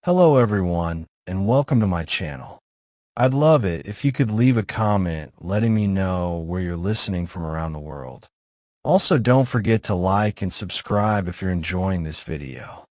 Hello everyone, and welcome to my channel. I'd love it if you could leave a comment letting me know where you're listening from around the world. Also, don't forget to like and subscribe if you're enjoying this video.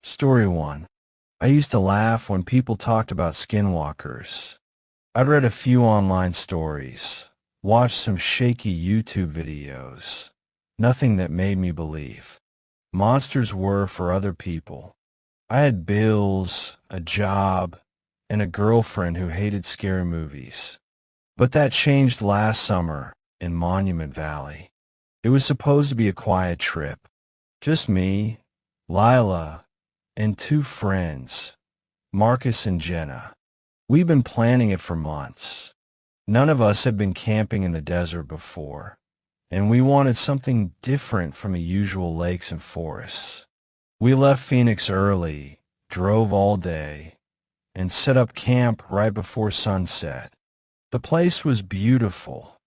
Story 1. I used to laugh when people talked about skinwalkers. I'd read a few online stories, watched some shaky YouTube videos. Nothing that made me believe. Monsters were for other people. I had bills, a job, and a girlfriend who hated scary movies. But that changed last summer in Monument Valley. It was supposed to be a quiet trip. Just me, Lila, and two friends, Marcus and Jenna. We've been planning it for months. None of us had been camping in the desert before, and we wanted something different from the usual lakes and forests. We left Phoenix early, drove all day, and set up camp right before sunset. The place was beautiful,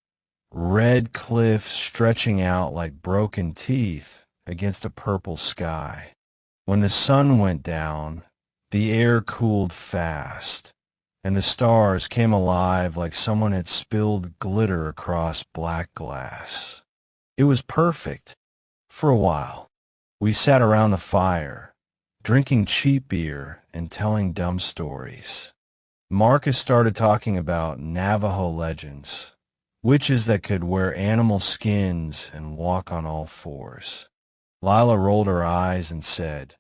red cliffs stretching out like broken teeth against a purple sky. When the sun went down, the air cooled fast, and the stars came alive like someone had spilled glitter across black glass. It was perfect for a while. We sat around the fire, drinking cheap beer and telling dumb stories. Marcus started talking about Navajo legends, witches that could wear animal skins and walk on all fours. Lila rolled her eyes and said,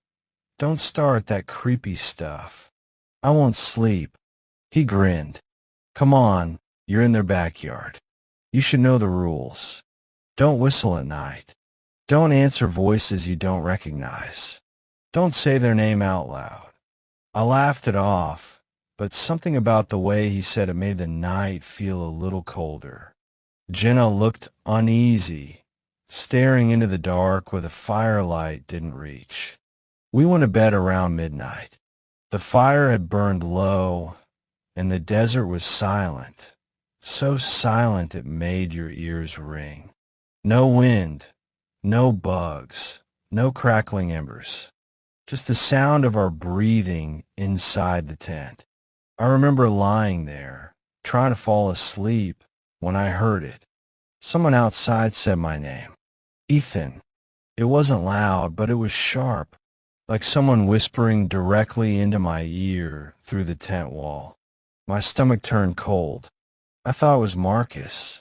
"Don't start that creepy stuff. I won't sleep." He grinned. "Come on, you're in their backyard. You should know the rules. Don't whistle at night. Don't answer voices you don't recognize. Don't say their name out loud." I laughed it off, but something about the way he said it made the night feel a little colder. Jenna looked uneasy, staring into the dark where the firelight didn't reach. We went to bed around midnight. The fire had burned low, and the desert was silent, so silent it made your ears ring. No wind. No bugs, no crackling embers, just the sound of our breathing inside the tent. I remember lying there, trying to fall asleep, when I heard it. Someone outside said my name. Ethan. It wasn't loud, but it was sharp, like someone whispering directly into my ear through the tent wall. My stomach turned cold. I thought it was Marcus.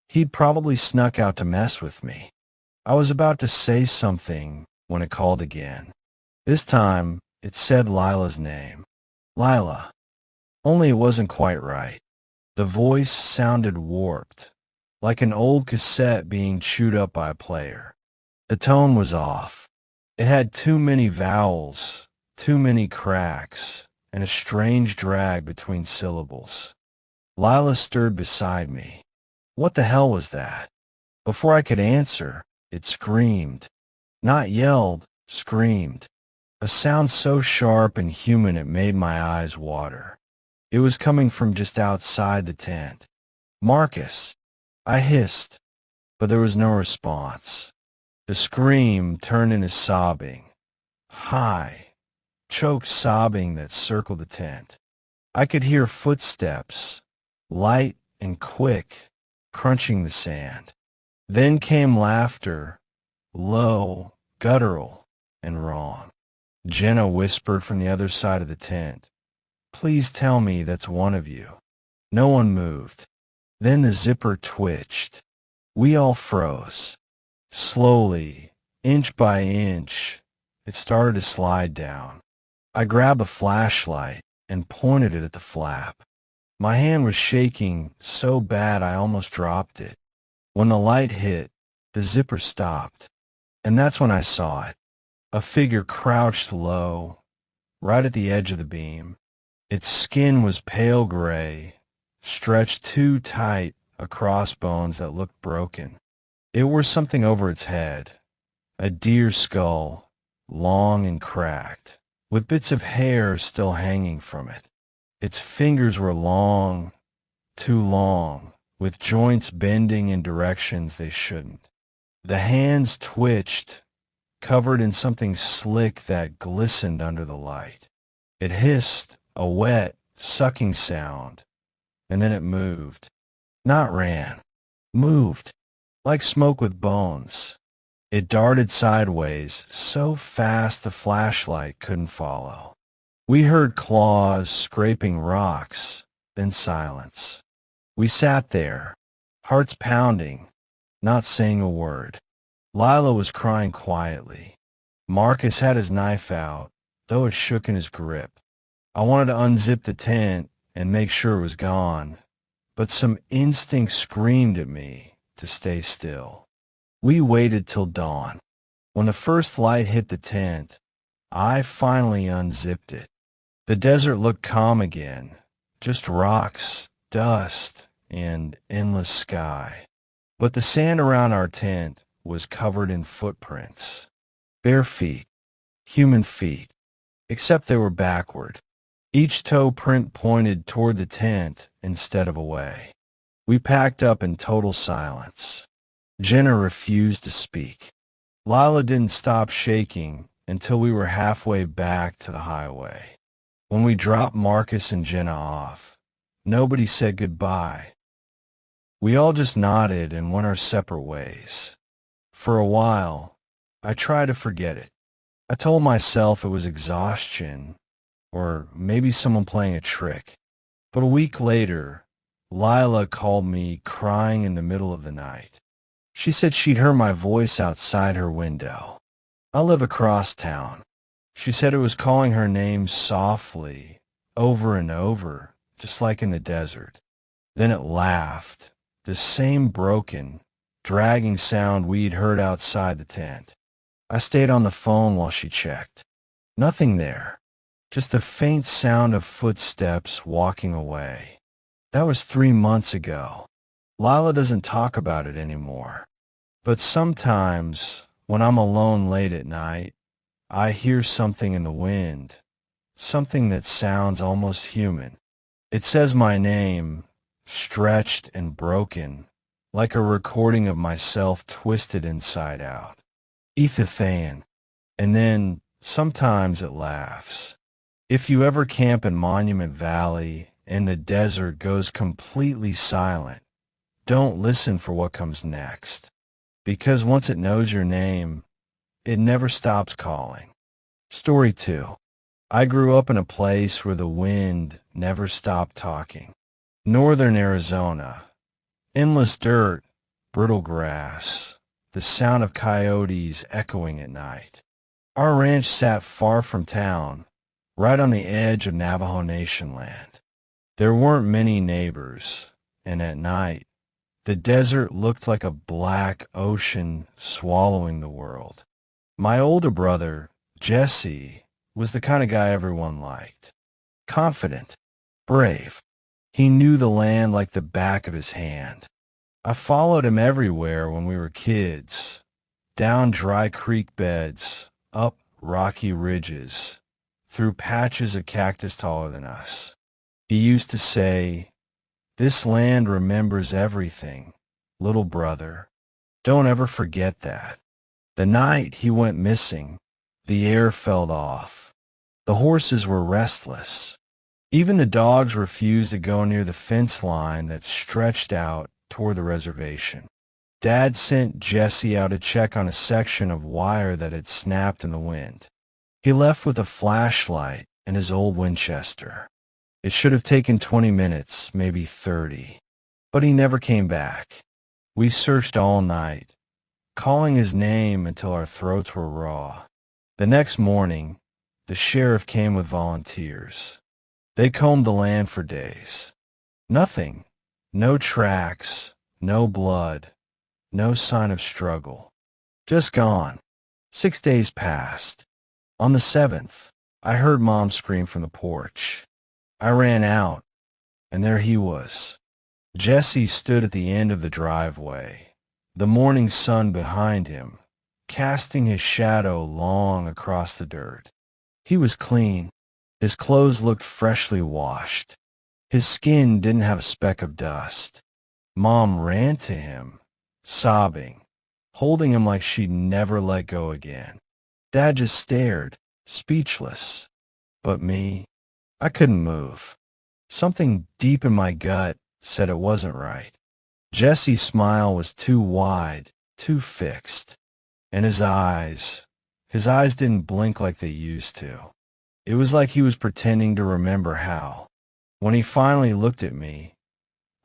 He'd probably snuck out to mess with me. I was about to say something when it called again. This time, it said Lila's name. Lila. Only it wasn't quite right. The voice sounded warped, like an old cassette being chewed up by a player. The tone was off. It had too many vowels, too many cracks, and a strange drag between syllables. Lila stirred beside me. What the hell was that? Before I could answer, it screamed. Not yelled, screamed. A sound so sharp and human it made my eyes water. It was coming from just outside the tent. "Marcus!" I hissed, but there was no response. The scream turned into sobbing. High, choked sobbing that circled the tent. I could hear footsteps, light and quick, crunching the sand. Then came laughter, low, guttural, and wrong. Jenna whispered from the other side of the tent, "Please tell me that's one of you." No one moved. Then the zipper twitched. We all froze. Slowly, inch by inch, it started to slide down. I grabbed a flashlight and pointed it at the flap. My hand was shaking so bad I almost dropped it. When the light hit, the zipper stopped, and that's when I saw it. A figure crouched low, right at the edge of the beam. Its skin was pale gray, stretched too tight across bones that looked broken. It wore something over its head, a deer skull, long and cracked, with bits of hair still hanging from it. Its fingers were long, too long, with joints bending in directions they shouldn't. The hands twitched, covered in something slick that glistened under the light. It hissed, a wet, sucking sound, and then it moved. Not ran. Moved. Like smoke with bones. It darted sideways, so fast the flashlight couldn't follow. We heard claws scraping rocks, then silence. We sat there, hearts pounding, not saying a word. Lila was crying quietly. Marcus had his knife out, though it shook in his grip. I wanted to unzip the tent and make sure it was gone, but some instinct screamed at me to stay still. We waited till dawn. When the first light hit the tent, I finally unzipped it. The desert looked calm again, just rocks, dust, and endless sky. But the sand around our tent was covered in footprints. Bare feet, human feet, except they were backward. Each toe print pointed toward the tent instead of away. We packed up in total silence. Jenna refused to speak. Lila didn't stop shaking until we were halfway back to the highway. When we dropped Marcus and Jenna off, nobody said goodbye. We all just nodded and went our separate ways. For a while, I tried to forget it. I told myself it was exhaustion, or maybe someone playing a trick. But a week later, Lila called me crying in the middle of the night. She said she'd heard my voice outside her window. I live across town. She said it was calling her name softly, over and over, just like in the desert. Then it laughed, the same broken, dragging sound we'd heard outside the tent. I stayed on the phone while she checked. Nothing there, just the faint sound of footsteps walking away. That was 3 months ago. Lila doesn't talk about it anymore. But sometimes, when I'm alone late at night, I hear something in the wind, something that sounds almost human. It says my name, stretched and broken, like a recording of myself twisted inside out. Ethan. And then, sometimes it laughs. If you ever camp in Monument Valley and the desert goes completely silent, don't listen for what comes next. Because once it knows your name, it never stops calling. Story 2. I grew up in a place where the wind never stopped talking. Northern Arizona. Endless dirt, brittle grass, the sound of coyotes echoing at night. Our ranch sat far from town, right on the edge of Navajo Nation land. There weren't many neighbors, and at night, the desert looked like a black ocean swallowing the world. My older brother, Jesse, was the kind of guy everyone liked. Confident, brave. He knew the land like the back of his hand. I followed him everywhere when we were kids, down dry creek beds, up rocky ridges, through patches of cactus taller than us. He used to say, "This land remembers everything, little brother. Don't ever forget that." The night he went missing, the air felt off. The horses were restless. Even the dogs refused to go near the fence line that stretched out toward the reservation. Dad sent Jesse out to check on a section of wire that had snapped in the wind. He left with a flashlight and his old Winchester. It should have taken 20 minutes, maybe 30. But he never came back. We searched all night, calling his name until our throats were raw. The next morning, the sheriff came with volunteers. They combed the land for days. Nothing. No tracks, no blood, no sign of struggle. Just gone. 6 days passed. On the 7th, I heard Mom scream from the porch. I ran out, and there he was. Jesse stood at the end of the driveway, the morning sun behind him, casting his shadow long across the dirt. He was clean. His clothes looked freshly washed. His skin didn't have a speck of dust. Mom ran to him, sobbing, holding him like she'd never let go again. Dad just stared, speechless. But me, I couldn't move. Something deep in my gut said it wasn't right. Jesse's smile was too wide, too fixed, and his eyes didn't blink like they used to. It was like he was pretending to remember how. When he finally looked at me,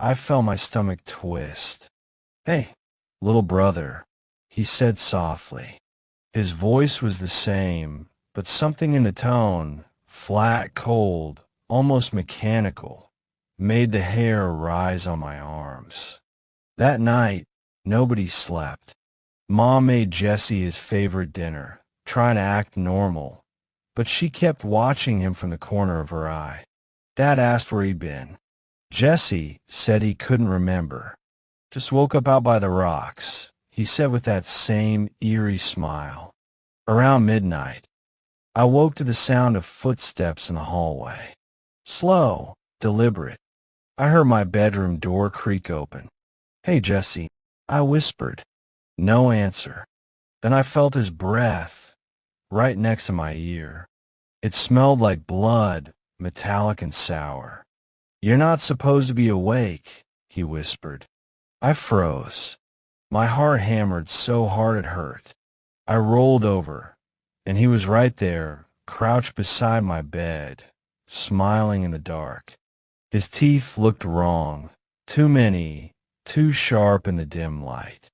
I felt my stomach twist. "Hey, little brother," he said softly. His voice was the same, but something in the tone, flat, cold, almost mechanical, made the hair rise on my arms. That night, nobody slept. Mom made Jesse his favorite dinner, trying to act normal, but she kept watching him from the corner of her eye. Dad asked where he'd been. Jesse said he couldn't remember. "Just woke up out by the rocks," he said with that same eerie smile. Around midnight, I woke to the sound of footsteps in the hallway. Slow, deliberate. I heard my bedroom door creak open. "Hey, Jesse," I whispered. No answer. Then I felt his breath right next to my ear. It smelled like blood, metallic and sour. "You're not supposed to be awake," he whispered. I froze. My heart hammered so hard it hurt. I rolled over, and he was right there, crouched beside my bed, smiling in the dark. His teeth looked wrong, too many, too sharp in the dim light.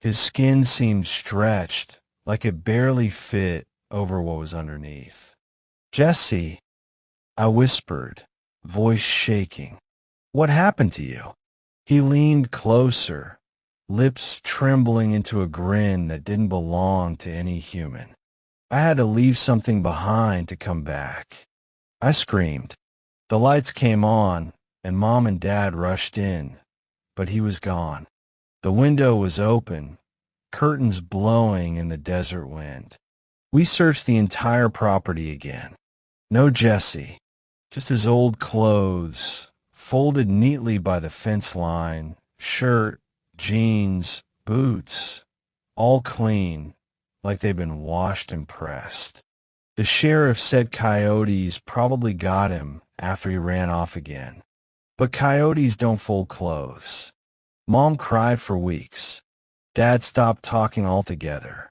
His skin seemed stretched, like it barely fit over what was underneath. "Jesse," I whispered, voice shaking. "What happened to you?" He leaned closer, lips trembling into a grin that didn't belong to any human. "I had to leave something behind to come back." I screamed. The lights came on, and Mom and Dad rushed in, but he was gone. The window was open, curtains blowing in the desert wind. We searched the entire property again. No Jesse, just his old clothes, folded neatly by the fence line, shirt, jeans, boots, all clean, like they'd been washed and pressed. The sheriff said coyotes probably got him after he ran off again. But coyotes don't fold clothes. Mom cried for weeks. Dad stopped talking altogether.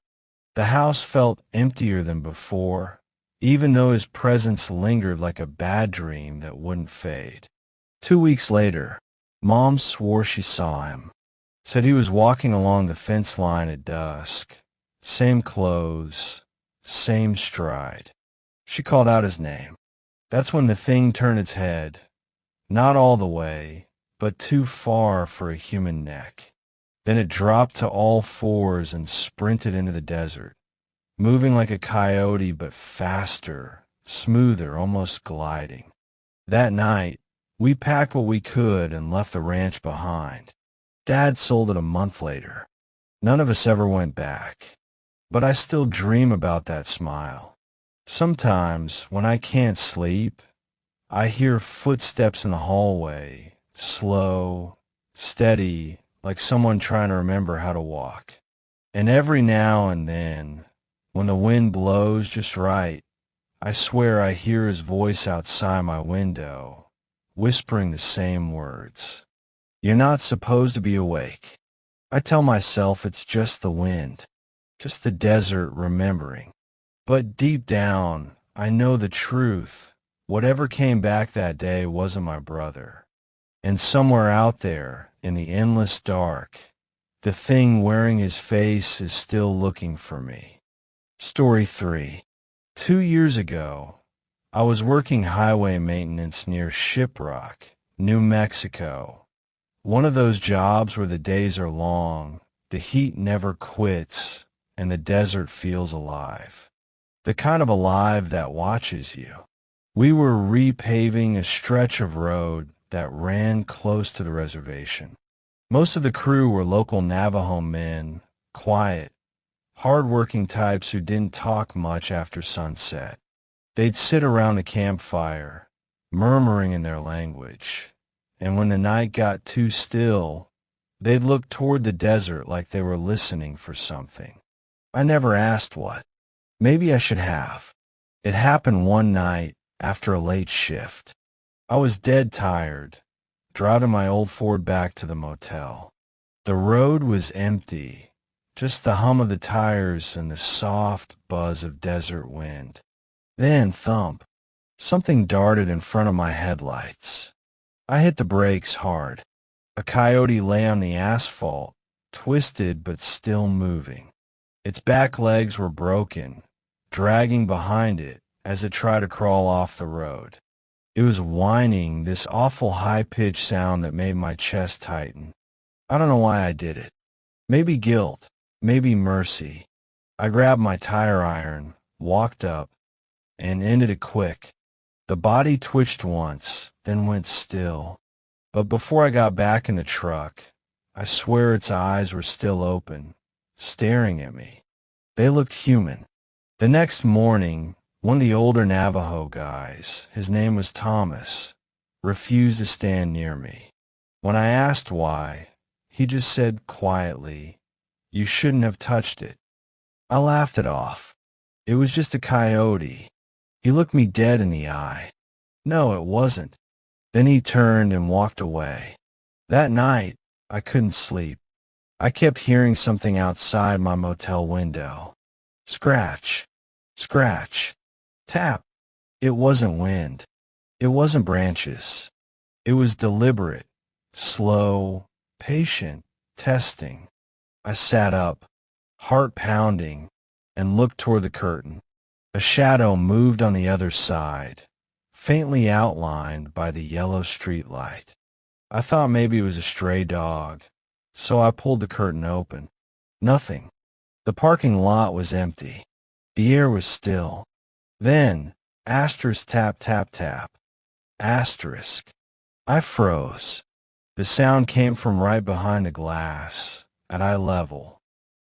The house felt emptier than before, even though his presence lingered like a bad dream that wouldn't fade. 2 weeks later, Mom swore she saw him. Said he was walking along the fence line at dusk. Same clothes, same stride. She called out his name. That's when the thing turned its head. Not all the way, but too far for a human neck. Then it dropped to all fours and sprinted into the desert, moving like a coyote but faster, smoother, almost gliding. That night, we packed what we could and left the ranch behind. Dad sold it a month later. None of us ever went back. But I still dream about that smile. Sometimes, when I can't sleep, I hear footsteps in the hallway, slow, steady, like someone trying to remember how to walk. And every now and then, when the wind blows just right, I swear I hear his voice outside my window, whispering the same words. "You're not supposed to be awake." I tell myself it's just the wind, just the desert remembering. But deep down, I know the truth. Whatever came back that day wasn't my brother. And somewhere out there, in the endless dark, the thing wearing his face is still looking for me. Story 3. 2 years ago, I was working highway maintenance near Shiprock, New Mexico. One of those jobs where the days are long, the heat never quits, and the desert feels alive. The kind of alive that watches you. We were repaving a stretch of road that ran close to the reservation. Most of the crew were local Navajo men, quiet, hard-working types who didn't talk much after sunset. They'd sit around the campfire, murmuring in their language, and when the night got too still, they'd look toward the desert like they were listening for something. I never asked what. Maybe I should have. It happened one night after a late shift. I was dead tired, driving my old Ford back to the motel. The road was empty, just the hum of the tires and the soft buzz of desert wind. Then, thump, something darted in front of my headlights. I hit the brakes hard. A coyote lay on the asphalt, twisted but still moving. Its back legs were broken, dragging behind it as it tried to crawl off the road. It was whining this awful high-pitched sound that made my chest tighten. I don't know why I did it. Maybe guilt, maybe mercy. I grabbed my tire iron, walked up, and ended it quick. The body twitched once, then went still. But before I got back in the truck, I swear its eyes were still open, staring at me. They looked human. The next morning, one of the older Navajo guys, his name was Thomas, refused to stand near me. When I asked why, he just said quietly, "You shouldn't have touched it." I laughed it off. It was just a coyote. He looked me dead in the eye. No, it wasn't. Then he turned and walked away. That night, I couldn't sleep. I kept hearing something outside my motel window. Scratch, scratch, tap. It wasn't wind. It wasn't branches. It was deliberate, slow, patient, testing. I sat up, heart pounding, and looked toward the curtain. A shadow moved on the other side, faintly outlined by the yellow street light. I thought maybe it was a stray dog, so I pulled the curtain open. Nothing. The parking lot was empty. The air was still. Then, asterisk tap tap tap. Asterisk. I froze. The sound came from right behind the glass, at eye level.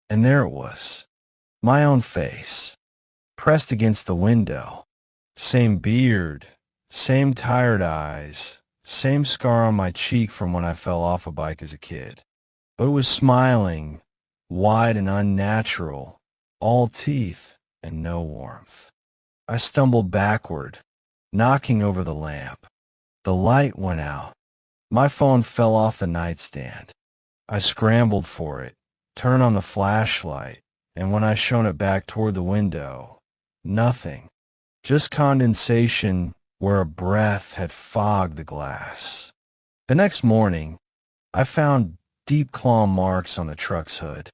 And there it was. My own face, pressed against the window. Same beard, same tired eyes, same scar on my cheek from when I fell off a bike as a kid. But it was smiling, wide and unnatural, all teeth and no warmth. I stumbled backward, knocking over the lamp. The light went out. My phone fell off the nightstand. I scrambled for it, turned on the flashlight, and when I shone it back toward the window, nothing. Just condensation where a breath had fogged the glass. The next morning, I found deep claw marks on the truck's hood.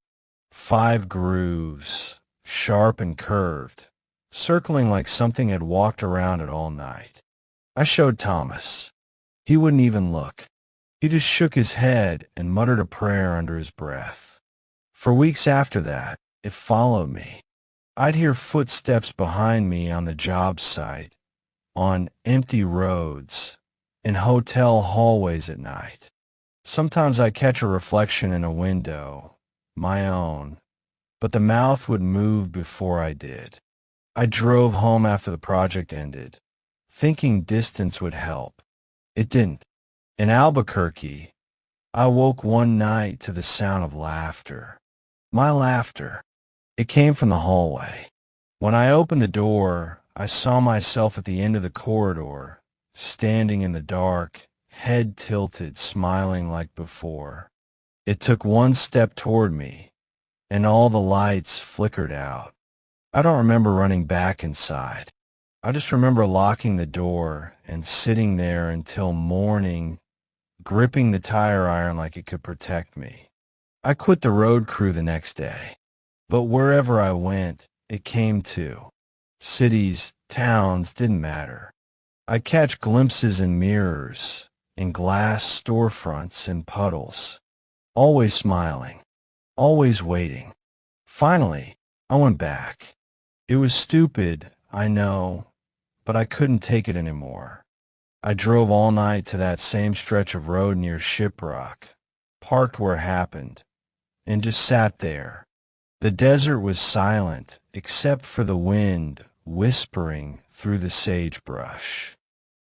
5 grooves, sharp and curved, circling like something had walked around it all night. I showed Thomas. He wouldn't even look. He just shook his head and muttered a prayer under his breath. For weeks after that, it followed me. I'd hear footsteps behind me on the job site, on empty roads, in hotel hallways at night. Sometimes I'd catch a reflection in a window, my own, but the mouth would move before I did. I drove home after the project ended, thinking distance would help. It didn't. In Albuquerque, I woke one night to the sound of laughter. My laughter. It came from the hallway. When I opened the door, I saw myself at the end of the corridor, standing in the dark, head tilted, smiling like before. It took one step toward me, and all the lights flickered out. I don't remember running back inside. I just remember locking the door and sitting there until morning, gripping the tire iron like it could protect me. I quit the road crew the next day, but wherever I went, it came to. Cities, towns, didn't matter. I catch glimpses in mirrors, in glass storefronts, in puddles, always smiling, always waiting. Finally, I went back. It was stupid, I know, but I couldn't take it anymore. I drove all night to that same stretch of road near Shiprock, parked where it happened, and just sat there. The desert was silent except for the wind whispering through the sagebrush.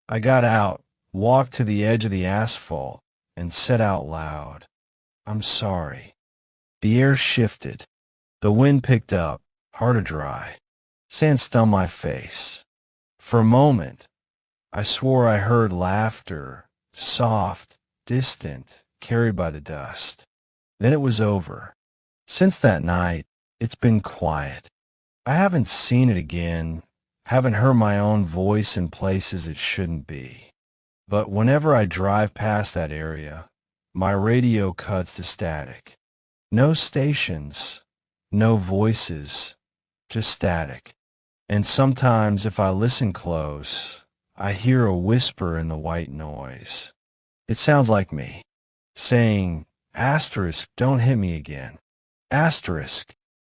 I got out, walked to the edge of the asphalt, and said out loud, "I'm sorry." The air shifted. The wind picked up, hard to dry. Sand stung my face. For a moment, I swore I heard laughter, soft, distant, carried by the dust. Then it was over. Since that night, it's been quiet. I haven't seen it again, haven't heard my own voice in places it shouldn't be. But whenever I drive past that area, my radio cuts to static. No stations, no voices, just static. And sometimes if I listen close, I hear a whisper in the white noise. It sounds like me, saying, "Asterisk, don't hit me again. Asterisk,